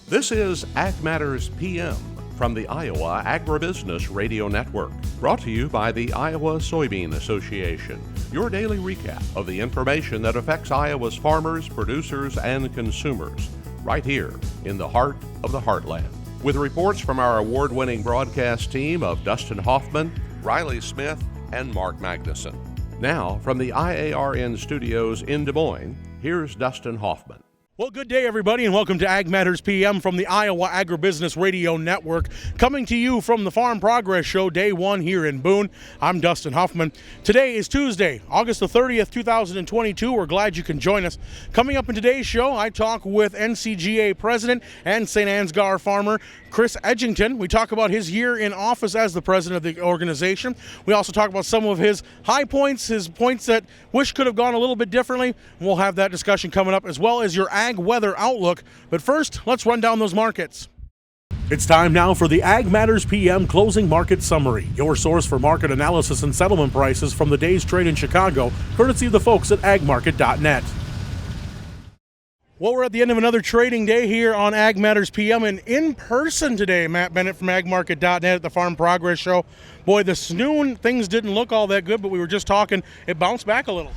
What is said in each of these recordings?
This is Ag Matters PM from the Iowa Agribusiness Radio Network, brought to you by the Iowa Soybean Association, your daily recap of the information that affects Iowa's farmers, producers, and consumers, right here in the heart of the heartland. With reports from our award-winning broadcast team of Dustin Hoffman, Riley Smith, and Mark Magnuson. Now, from the IARN studios in Des Moines, here's Dustin Hoffman. Well, good day, everybody, and welcome to Ag Matters PM from the Iowa Agribusiness Radio Network, coming to you from the Farm Progress Show, Day 1 here in Boone. I'm Dustin Hoffman. Today is Tuesday, August the 30th, 2022. We're glad you can join us. Coming up in today's show, I talk with NCGA President and St. Ansgar farmer Chris Edgington. We talk about his year in office as the president of the organization. We also talk about some of his high points, his points that wish could have gone a little bit differently. We'll have that discussion coming up, as well as your ag weather outlook. But first, let's run down those markets. It's time now for the Ag Matters PM Closing Market Summary, your source for market analysis and settlement prices from the day's trade in Chicago, courtesy of the folks at agmarket.net. Well, we're at the end of another trading day here on Ag Matters PM, and in person today, Matt Bennett from agmarket.net at the Farm Progress Show. Boy, this noon, things didn't look all that good, but we were just talking, it bounced back a little.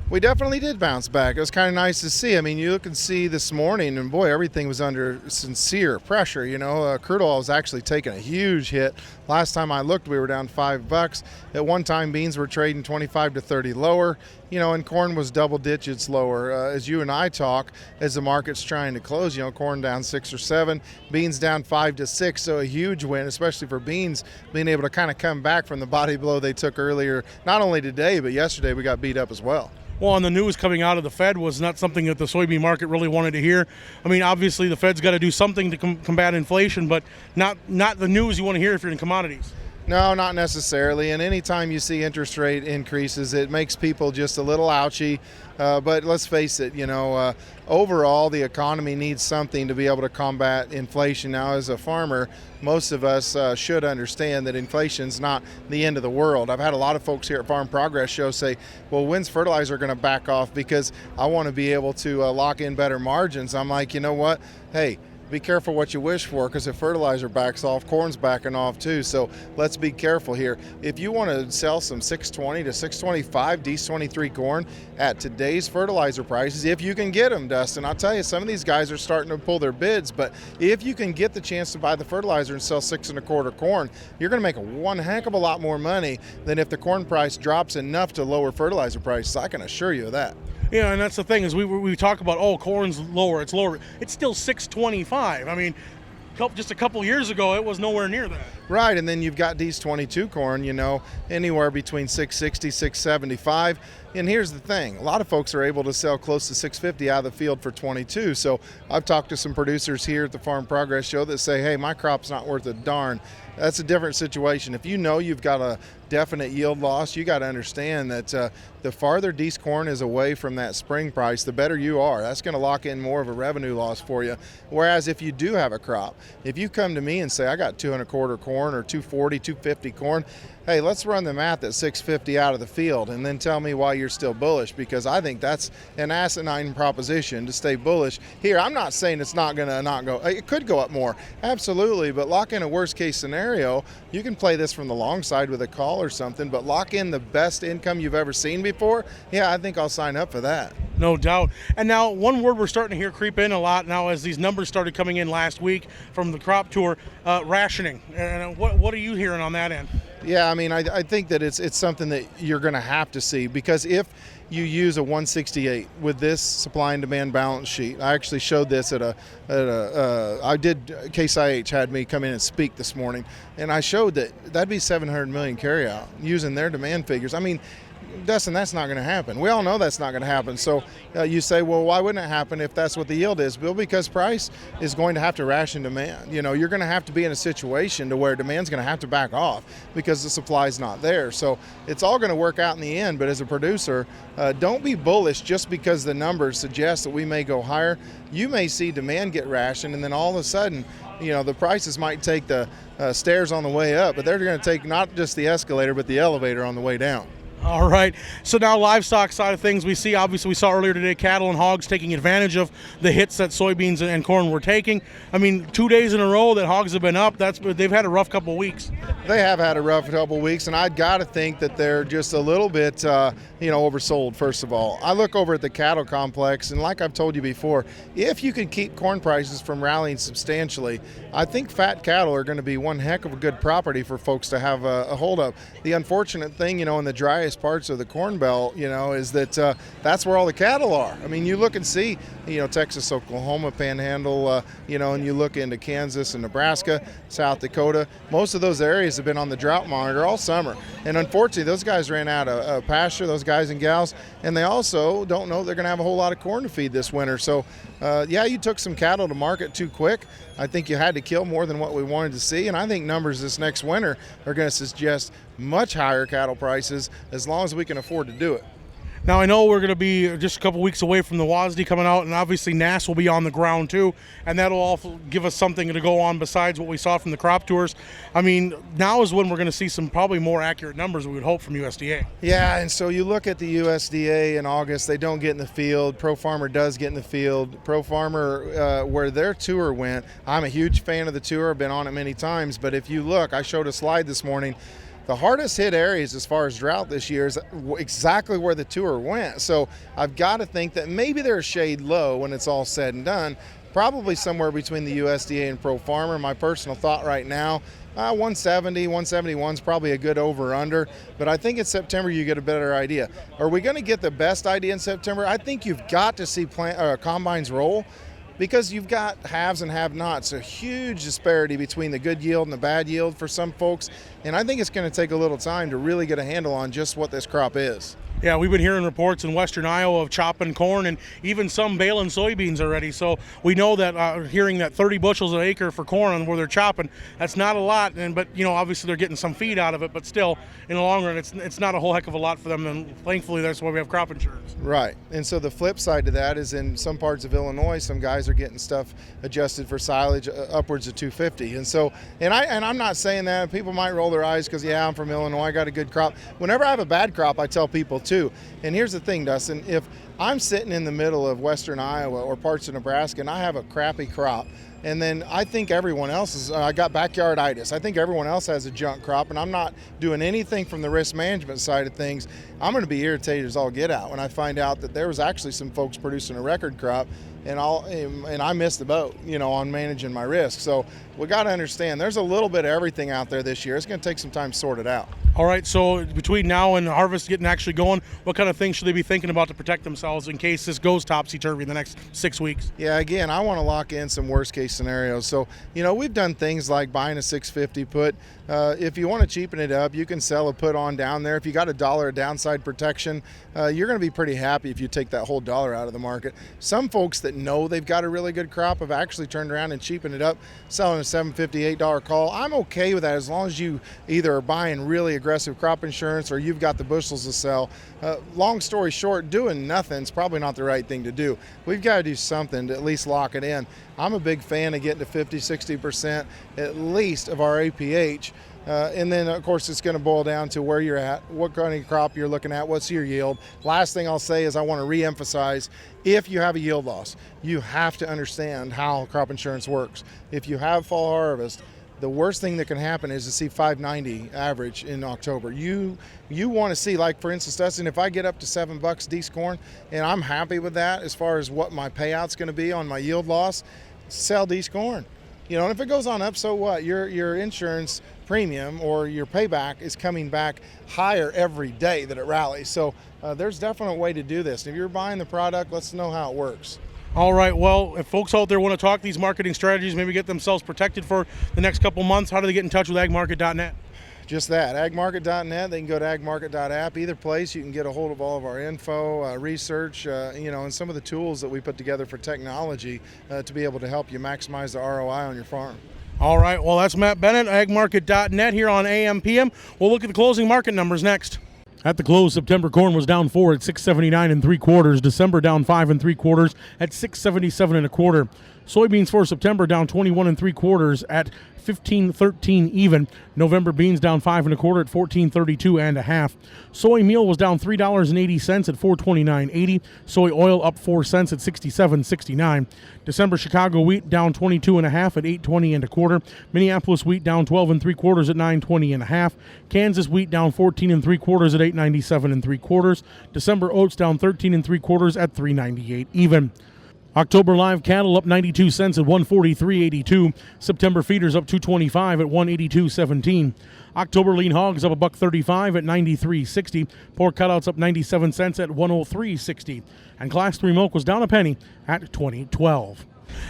We definitely did bounce back. It was kind of nice to see. I mean, you look and see this morning, and boy, everything was under sincere pressure. You know, crude oil was actually taking a huge hit. Last time I looked, we were down $5. At one time, beans were trading 25 to 30 lower. You know, and corn was double digits lower. As you and I talk, as the market's trying to close, you know, corn down 6 or 7, beans down 5 to 6. So a huge win, especially for beans, being able to kind of come back from the body blow they took earlier. Not only today, but yesterday we got beat up as well. Well, and the news coming out of the Fed was not something that the soybean market really wanted to hear. I mean, obviously the Fed's got to do something to combat inflation, but not the news you want to hear if you're in commodities. No, not necessarily. And anytime you see interest rate increases, it makes people just a little ouchy. But let's face it, you know, overall the economy needs something to be able to combat inflation. Now, as a farmer, most of us should understand that inflation's not the end of the world. I've had a lot of folks here at Farm Progress Show say, well, when's fertilizer going to back off, because I want to be able to lock in better margins. I'm like, you know what? Hey, be careful what you wish for, because if fertilizer backs off, corn's backing off too. So let's be careful here. If you want to sell some 620 to 625 D23 corn at today's fertilizer prices, if you can get them, Dustin, I'll tell you, some of these guys are starting to pull their bids, but if you can get the chance to buy the fertilizer and sell 6 1/4 corn, you're going to make one heck of a lot more money than if the corn price drops enough to lower fertilizer prices. I can assure you of that. Yeah, and that's the thing, is we talk about, oh, corn's lower, it's lower. It's still $6.25. I mean, just a couple years ago, it was nowhere near that. Right, and then you've got these 22 corn, you know, anywhere between $6.60, $6.75. And here's the thing, a lot of folks are able to sell close to $6.50 out of the field for 22. So I've talked to some producers here at the Farm Progress Show that say, hey, my crop's not worth a darn. That's a different situation. If you know you've got a definite yield loss, you got to understand that the farther D's corn is away from that spring price, the better you are. That's going to lock in more of a revenue loss for you. Whereas if you do have a crop, if you come to me and say, I got 2 1/4 corn or 240, 250 corn, hey, let's run the math at $6.50 out of the field and then tell me why you're still bullish, because I think that's an asinine proposition to stay bullish. Here, I'm not saying it's not going to not go. It could go up more, absolutely, but lock in a worst case scenario. You can play this from the long side with a call or something, but lock in the best income you've ever seen before. Yeah, I think I'll sign up for that. No doubt. And now one word we're starting to hear creep in a lot now as these numbers started coming in last week from the crop tour, rationing. And what are you hearing on that end? Yeah, I mean, I think that it's something that you're going to have to see, because if you use a 168 with this supply and demand balance sheet, I actually showed this Case IH had me come in and speak this morning, and I showed that'd be 700 million carryout using their demand figures. I mean, Dustin, that's not going to happen. We all know that's not going to happen. So you say, well, why wouldn't it happen if that's what the yield is? Well, because price is going to have to ration demand. You know, you're going to have to be in a situation to where demand's going to have to back off because the supply's not there. So it's all going to work out in the end. But as a producer, don't be bullish just because the numbers suggest that we may go higher. You may see demand get rationed, and then all of a sudden, you know, the prices might take the stairs on the way up, but they're going to take not just the escalator, but the elevator on the way down. All right. So now livestock side of things, we saw earlier today cattle and hogs taking advantage of the hits that soybeans and corn were taking. I mean, 2 days in a row that hogs have been up. They've had a rough couple of weeks. They have had a rough couple of weeks, and I'd got to think that they're just a little bit, oversold, first of all. I look over at the cattle complex, and like I've told you before, if you can keep corn prices from rallying substantially, I think fat cattle are going to be one heck of a good property for folks to have a hold of. The unfortunate thing, in the driest parts of the Corn Belt, is that that's where all the cattle are. I mean, you look and see, Texas, Oklahoma, Panhandle, and you look into Kansas and Nebraska, South Dakota. Most of those areas have been on the drought monitor all summer. And unfortunately, those guys ran out of pasture, those guys and gals, and they also don't know they're going to have a whole lot of corn to feed this winter. So, you took some cattle to market too quick. I think you had to kill more than what we wanted to see, and I think numbers this next winter are going to suggest much higher cattle prices as long as we can afford to do it. Now, I know we're going to be just a couple weeks away from the WASDE coming out, and obviously NASS will be on the ground too, and that'll also give us something to go on besides what we saw from the crop tours. I mean, now is when we're going to see some probably more accurate numbers we would hope from USDA. Yeah, and so you look at the USDA in August, they don't get in the field. Pro Farmer does get in the field. Pro Farmer, where their tour went, I'm a huge fan of the tour, I've been on it many times, but if you look, I showed a slide this morning, the hardest hit areas as far as drought this year is exactly where the tour went. So I've got to think that maybe they're a shade low when it's all said and done, probably somewhere between the USDA and Pro Farmer. My personal thought right now, 170, 171 is probably a good over-under, but I think in September you get a better idea. Are we going to get the best idea in September? I think you've got to see combines roll, because you've got haves and have-nots, a huge disparity between the good yield and the bad yield for some folks, and I think it's going to take a little time to really get a handle on just what this crop is. Yeah, we've been hearing reports in western Iowa of chopping corn and even some baling soybeans already. So we know that hearing that 30 bushels an acre for corn where they're chopping, that's not a lot. But obviously they're getting some feed out of it. But still, in the long run, it's not a whole heck of a lot for them. And thankfully, that's why we have crop insurance. Right. And so the flip side to that is in some parts of Illinois, some guys are getting stuff adjusted for silage upwards of 250. And so, and I'm not saying that. People might roll their eyes because I'm from Illinois, I got a good crop. Whenever I have a bad crop, I tell people too. And here's the thing, Dustin, if I'm sitting in the middle of western Iowa or parts of Nebraska and I have a crappy crop, and then I think everyone else I got backyarditis. I think everyone else has a junk crop, and I'm not doing anything from the risk management side of things. I'm going to be irritated as all get out when I find out that there was actually some folks producing a record crop, and I missed the boat, on managing my risk. So we got to understand there's a little bit of everything out there this year. It's going to take some time to sort it out. All right, so between now and harvest getting actually going, what kind of things should they be thinking about to protect themselves in case this goes topsy-turvy in the next 6 weeks? Yeah, again, I want to lock in some worst-case scenarios. So, we've done things like buying a 650 put. If you want to cheapen it up, you can sell a put on down there. If you got $1 of downside protection, you're going to be pretty happy if you take that whole $1 out of the market. Some folks that know they've got a really good crop have actually turned around and cheapened it up, selling a $7.50, $8 call. I'm okay with that as long as you either are buying really aggressive crop insurance or you've got the bushels to sell. Long story short, doing nothing is probably not the right thing to do. We've got to do something to at least lock it in. I'm a big fan of getting to 50-60% at least of our APH. And then, of course, it's going to boil down to where you're at, what kind of crop you're looking at, what's your yield. Last thing I'll say is I want to reemphasize, if you have a yield loss, you have to understand how crop insurance works. If you have fall harvest, the worst thing that can happen is to see 590 average in October. You want to see, like for instance, Dustin, if I get up to $7 D's corn and I'm happy with that as far as what my payout's going to be on my yield loss, sell D's corn. And if it goes on up, so what? Your insurance premium or your payback is coming back higher every day that it rallies. So there's definitely a way to do this. If you're buying the product, let's know how it works. All right, well, if folks out there want to talk these marketing strategies, maybe get themselves protected for the next couple months, how do they get in touch with agmarket.net? Just that, agmarket.net. They can go to agmarket.app. Either place, you can get a hold of all of our info, research, and some of the tools that we put together for technology to be able to help you maximize the ROI on your farm. All right, well, that's Matt Bennett, agmarket.net here on AM/PM. We'll look at the closing market numbers next. At the close, September corn was down 4 at 679 3/4. December down 5 3/4 at 677 1/4. Soybeans for September down 21 3/4 at 15.13 even. November beans down 5 1/4 at 14.32 1/2. Soy meal was down $3.80 at 429.80. Soy oil up 4 cents at 67.69. December Chicago wheat down 22 1/2 at 820 1/4. Minneapolis wheat down 12 3/4 at 920 1/2. Kansas wheat down 14 3/4 at 897 3/4. December oats down 13 3/4 at 398 even. October live cattle up 92 cents at 143.82. September feeders up 225 at 182.17. October lean hogs up $1.35 at 93.60. Pork cutouts up 97 cents at 103.60. And Class 3 milk was down a penny at 20.12.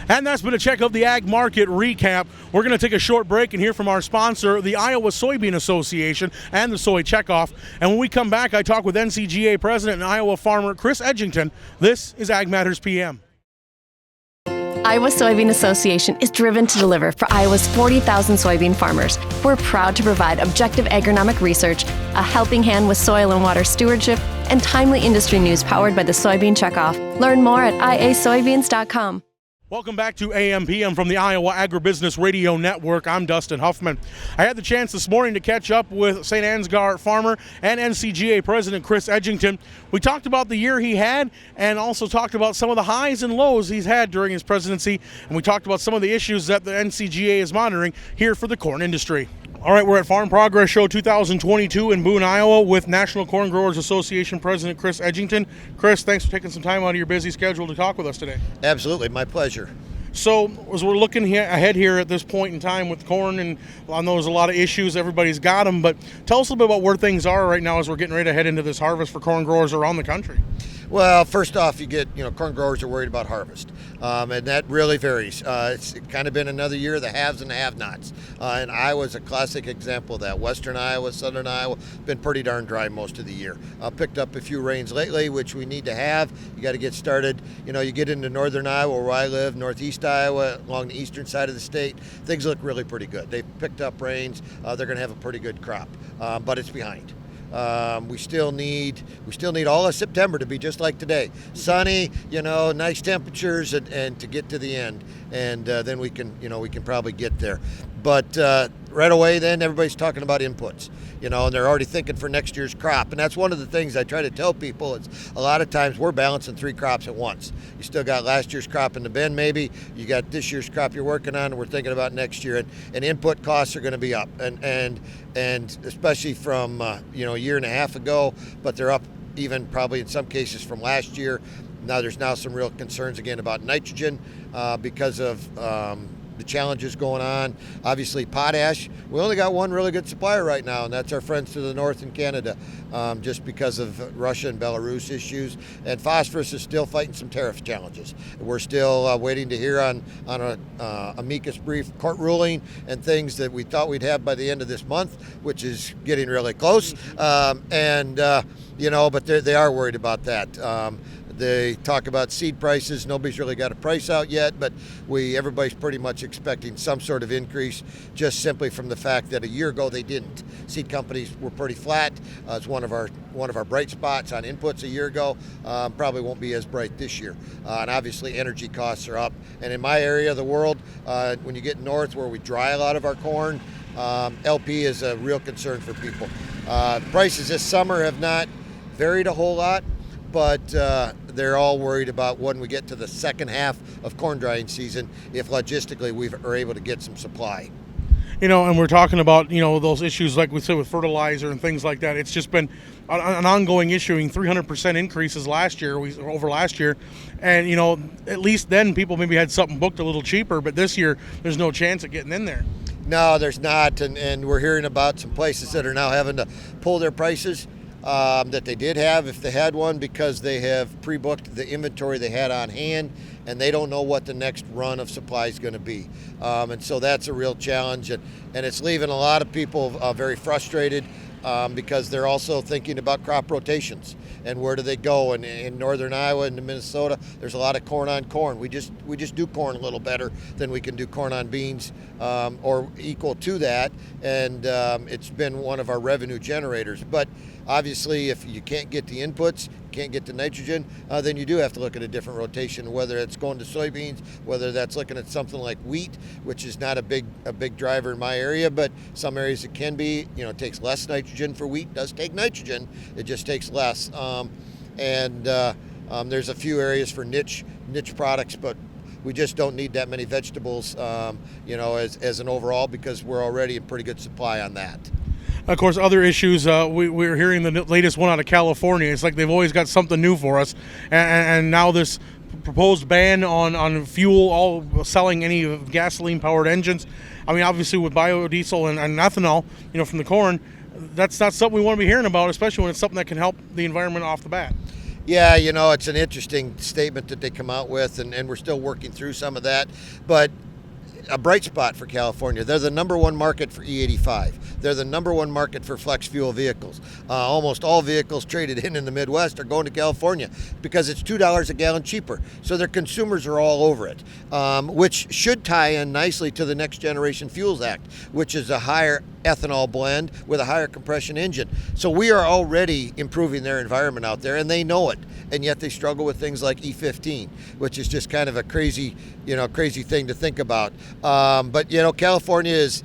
And that's been a check of the ag market recap. We're going to take a short break and hear from our sponsor, the Iowa Soybean Association, and the Soy Checkoff. And when we come back, I talk with NCGA President and Iowa farmer Chris Edgington. This is Ag Matters PM. Iowa Soybean Association is driven to deliver for Iowa's 40,000 soybean farmers. We're proud to provide objective agronomic research, a helping hand with soil and water stewardship, and timely industry news powered by the Soybean Checkoff. Learn more at iasoybeans.com. Welcome back to AM/PM from the Iowa Agribusiness Radio Network. I'm Dustin Huffman. I had the chance this morning to catch up with St. Ansgar farmer and NCGA President Chris Edgington. We talked about the year he had and also talked about some of the highs and lows he's had during his presidency, and we talked about some of the issues that the NCGA is monitoring here for the corn industry. All right, we're at Farm Progress Show 2022 in Boone, Iowa with National Corn Growers Association President Chris Edgington. Chris, thanks for taking some time out of your busy schedule to talk with us today. Absolutely, my pleasure. So as we're looking ahead here at this point in time with corn, and I know there's a lot of issues, everybody's got them, but tell us a little bit about where things are right now as we're getting ready to head into this harvest for corn growers around the country. Well, first off, corn growers are worried about harvest, and that really varies. It's kind of been another year of the haves and the have-nots, and Iowa's a classic example of that. Western Iowa, Southern Iowa, been pretty darn dry most of the year. Picked up a few rains lately, which we need to have. You got to get started. You get into Northern Iowa, where I live, Northeast Iowa, along the eastern side of the state, things look really pretty good. They've picked up rains. They're going to have a pretty good crop, but it's behind. We still need all of September to be just like today, sunny, nice temperatures, and to get to the end, and then we can probably get there. But right away, then everybody's talking about inputs, and they're already thinking for next year's crop. And that's one of the things I try to tell people. It's a lot of times we're balancing 3 crops at once. You still got last year's crop in the bin, maybe. You got this year's crop you're working on, and we're thinking about next year. And input costs are going to be up, and especially from a year and a half ago, but they're up even probably in some cases from last year. Now there's some real concerns again about nitrogen because of the challenges going on. Obviously potash, we only got one really good supplier right now, and that's our friends to the north in Canada, just because of Russia and Belarus issues. And phosphorus is still fighting some tariff challenges. We're still waiting to hear on a amicus brief court ruling and things that we thought we'd have by the end of this month, which is getting really close. But they are worried about that. They talk about seed prices. Nobody's really got a price out yet, but everybody's pretty much expecting some sort of increase, just simply from the fact that a year ago they didn't. Seed companies were pretty flat. It's one of our bright spots on inputs a year ago. Probably won't be as bright this year. And obviously energy costs are up. And in my area of the world, when you get north where we dry a lot of our corn, LP is a real concern for people. Prices this summer have not varied a whole lot, but they're all worried about when we get to the second half of corn drying season, if logistically we are able to get some supply. And we're talking about, those issues like we said with fertilizer and things like that. It's just been an ongoing issue, 300% increases over last year. And, at least then people maybe had something booked a little cheaper, but this year there's no chance of getting in there. No, there's not. And we're hearing about some places that are now having to pull their prices. That they did have if they had one, because they have pre-booked the inventory they had on hand, and they don't know what the next run of supply is going to be. And so that's a real challenge, and it's leaving a lot of people very frustrated because they're also thinking about crop rotations and where do they go. And in northern Iowa and Minnesota, there's a lot of corn on corn. We just do corn a little better than we can do corn on beans, or equal to that, and it's been one of our revenue generators. But obviously, if you can't get the inputs, can't get the nitrogen, then you do have to look at a different rotation, whether it's going to soybeans, whether that's looking at something like wheat, which is not a big driver in my area, but some areas it can be. It takes less nitrogen for wheat. It does take nitrogen, it just takes less. There's a few areas for niche products, but we just don't need that many vegetables, as an overall, because we're already in pretty good supply on that. Of course, other issues, we're hearing the latest one out of California. It's like they've always got something new for us. And now this proposed ban on fuel, all selling any gasoline powered engines. I mean, obviously with biodiesel and ethanol, from the corn, that's not something we want to be hearing about, especially when it's something that can help the environment off the bat. Yeah, it's an interesting statement that they come out with, and we're still working through some of that. But a bright spot for California. They're the number one market for E85. They're the number one market for flex fuel vehicles. Almost all vehicles traded in the Midwest are going to California because it's $2 a gallon cheaper. So their consumers are all over it, which should tie in nicely to the Next Generation Fuels Act, which is a higher ethanol blend with a higher compression engine. So we are already improving their environment out there, and they know it. And yet they struggle with things like E15, which is just kind of a crazy thing to think about. But California is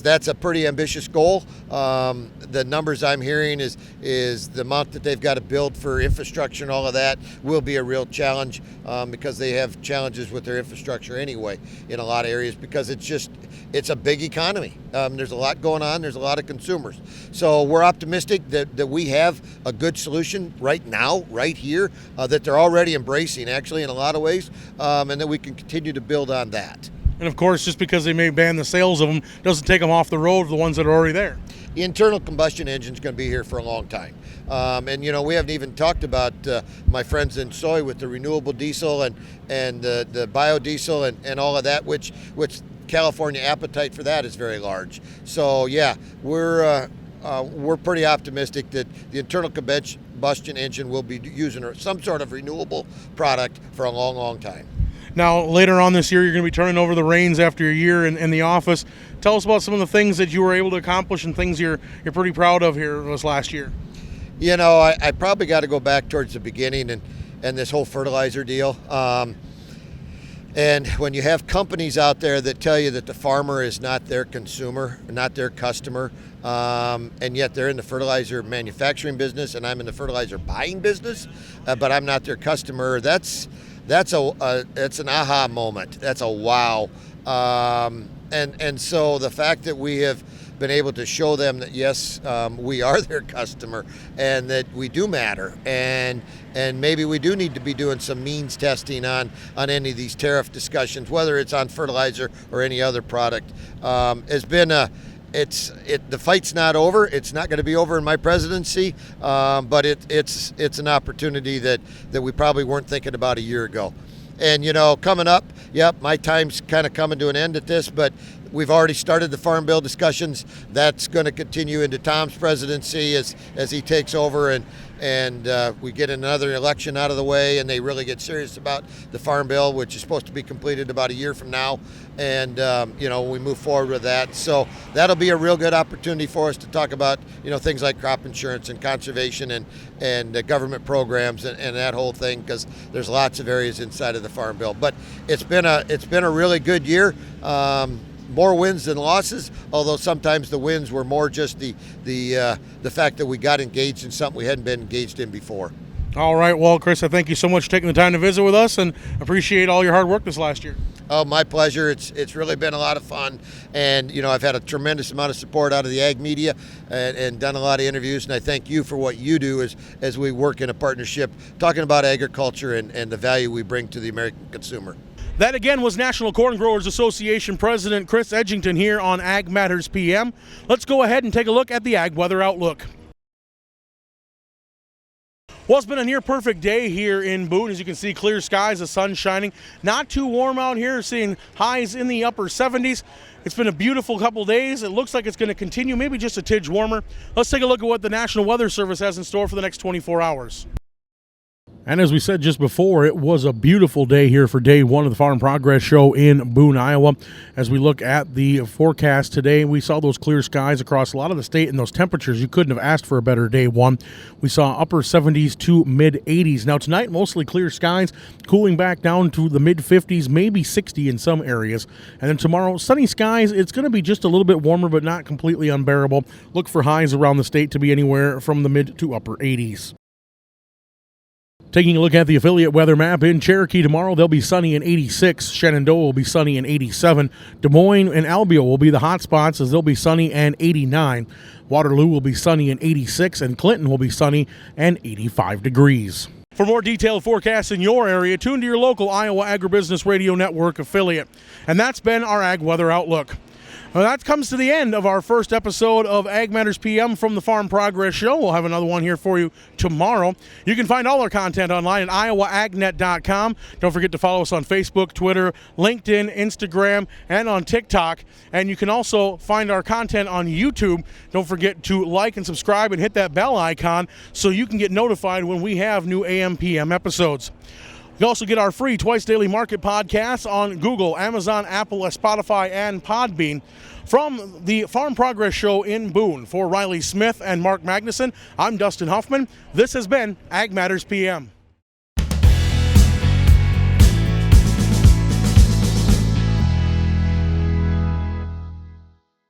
that's a pretty ambitious goal. The numbers I'm hearing is the amount that they've got to build for infrastructure and all of that will be a real challenge, because they have challenges with their infrastructure anyway in a lot of areas, because it's a big economy. There's a lot going on. There's a lot of consumers. So we're optimistic that we have a good solution right now, right here, that they're already embracing actually in a lot of ways, and that we can continue to build on that. And of course, just because they may ban the sales of them doesn't take them off the road, the ones that are already there. The internal combustion engine is going to be here for a long time. And we haven't even talked about my friends in soy with the renewable diesel and the biodiesel and all of that, which California appetite for that is very large. So yeah, we're pretty optimistic that the internal combustion engine will be using some sort of renewable product for a long, long time. Now, later on this year, you're going to be turning over the reins after a year in the office. Tell us about some of the things that you were able to accomplish and things you're pretty proud of here this last year. I probably got to go back towards the beginning and this whole fertilizer deal. And when you have companies out there that tell you that the farmer is not their consumer, not their customer, and yet they're in the fertilizer manufacturing business and I'm in the fertilizer buying business, but I'm not their customer, that's an aha moment. That's a wow. And so the fact that we have been able to show them that yes, we are their customer and that we do matter, and maybe we do need to be doing some means testing on any of these tariff discussions, whether it's on fertilizer or any other product, has been the fight's not over. It's not going to be over in my presidency, but it's an opportunity that we probably weren't thinking about a year ago. And coming up, yep, my time's kind of coming to an end at this, but we've already started the Farm Bill discussions. That's going to continue into Tom's presidency as he takes over and we get another election out of the way and they really get serious about the Farm Bill, which is supposed to be completed about a year from now. And, we move forward with that. So that'll be a real good opportunity for us to talk about, things like crop insurance and conservation and government programs and that whole thing, because there's lots of areas inside of the Farm Bill. But it's been a really good year. More wins than losses, although sometimes the wins were more just the fact that we got engaged in something we hadn't been engaged in before. All right, well, Chris, I thank you so much for taking the time to visit with us and appreciate all your hard work this last year. Oh, my pleasure. It's really been a lot of fun, and I've had a tremendous amount of support out of the ag media and done a lot of interviews, and I thank you for what you do as we work in a partnership talking about agriculture and the value we bring to the American consumer. That again was National Corn Growers Association President Chris Edgington here on Ag Matters PM. Let's go ahead and take a look at the ag weather outlook. Well, it's been a near perfect day here in Boone. As you can see, clear skies, the sun shining. Not too warm out here, seeing highs in the upper 70s. It's been a beautiful couple days. It looks like it's going to continue, maybe just a tidge warmer. Let's take a look at what the National Weather Service has in store for the next 24 hours. And as we said just before, it was a beautiful day here for day one of the Farm Progress Show in Boone, Iowa. As we look at the forecast today, we saw those clear skies across a lot of the state and those temperatures. You couldn't have asked for a better day one. We saw upper 70s to mid 80s. Now tonight, mostly clear skies, cooling back down to the mid 50s, maybe 60 in some areas. And then tomorrow, sunny skies. It's going to be just a little bit warmer, but not completely unbearable. Look for highs around the state to be anywhere from the mid to upper 80s. Taking a look at the affiliate weather map, in Cherokee tomorrow, they'll be sunny in 86. Shenandoah will be sunny in 87. Des Moines and Albion will be the hot spots as they'll be sunny and 89. Waterloo will be sunny in 86, and Clinton will be sunny and 85 degrees. For more detailed forecasts in your area, tune to your local Iowa Agribusiness Radio Network affiliate. And that's been our Ag Weather Outlook. Well, that comes to the end of our first episode of Ag Matters PM from the Farm Progress Show. We'll have another one here for you tomorrow. You can find all our content online at iowaagnet.com. Don't forget to follow us on Facebook, Twitter, LinkedIn, Instagram, and on TikTok. And you can also find our content on YouTube. Don't forget to like and subscribe and hit that bell icon so you can get notified when we have new AM PM episodes. You also get our free twice daily market podcasts on Google, Amazon, Apple, Spotify, and Podbean. From the Farm Progress Show in Boone, for Riley Smith and Mark Magnuson, I'm Dustin Huffman. This has been Ag Matters PM.